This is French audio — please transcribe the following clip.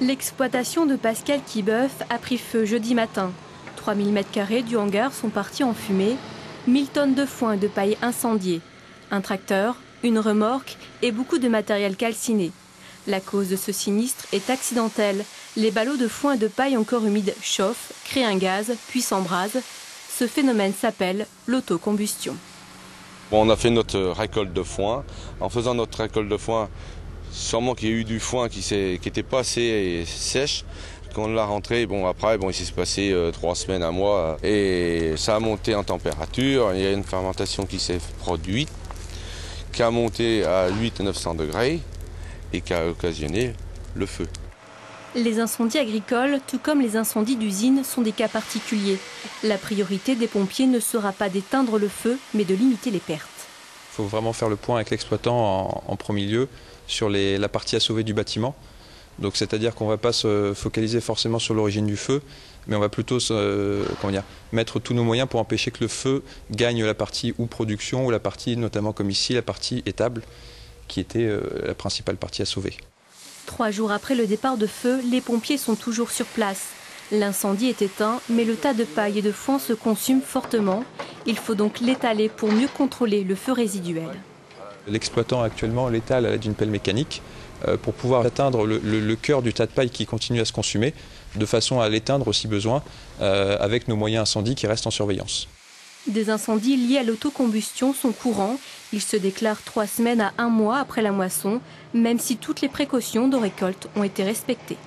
L'exploitation de Pascal Quibeuf a pris feu jeudi matin. 3000 m² du hangar sont partis en fumée, 1000 tonnes de foin et de paille incendiées, un tracteur, une remorque et beaucoup de matériel calciné. La cause de ce sinistre est accidentelle. Les ballots de foin et de paille encore humides chauffent, créent un gaz, puis s'embrasent. Ce phénomène s'appelle l'autocombustion. On a fait notre récolte de foin. En faisant notre récolte de foin, sûrement qu'il y a eu du foin qui n'était pas assez sèche. Quand on l'a rentré, après, il s'est passé 3 semaines, un mois, et ça a monté en température. Il y a une fermentation qui s'est produite, qui a monté à 800-900 degrés et qui a occasionné le feu. Les incendies agricoles, tout comme les incendies d'usines, sont des cas particuliers. La priorité des pompiers ne sera pas d'éteindre le feu, mais de limiter les pertes. Il faut vraiment faire le point avec l'exploitant en premier lieu sur la partie à sauver du bâtiment. Donc c'est-à-dire qu'on ne va pas se focaliser forcément sur l'origine du feu, mais on va plutôt mettre tous nos moyens pour empêcher que le feu gagne la partie ou production, ou la partie, notamment comme ici, la partie étable, qui était la principale partie à sauver. 3 jours après le départ de feu, les pompiers sont toujours sur place. L'incendie est éteint, mais le tas de paille et de foin se consume fortement. Il faut donc l'étaler pour mieux contrôler le feu résiduel. L'exploitant actuellement l'étale à l'aide d'une pelle mécanique pour pouvoir atteindre le cœur du tas de paille qui continue à se consumer, de façon à l'éteindre si besoin, avec nos moyens incendies qui restent en surveillance. Des incendies liés à l'autocombustion sont courants. Ils se déclarent 3 semaines à 1 mois après la moisson, même si toutes les précautions de récolte ont été respectées.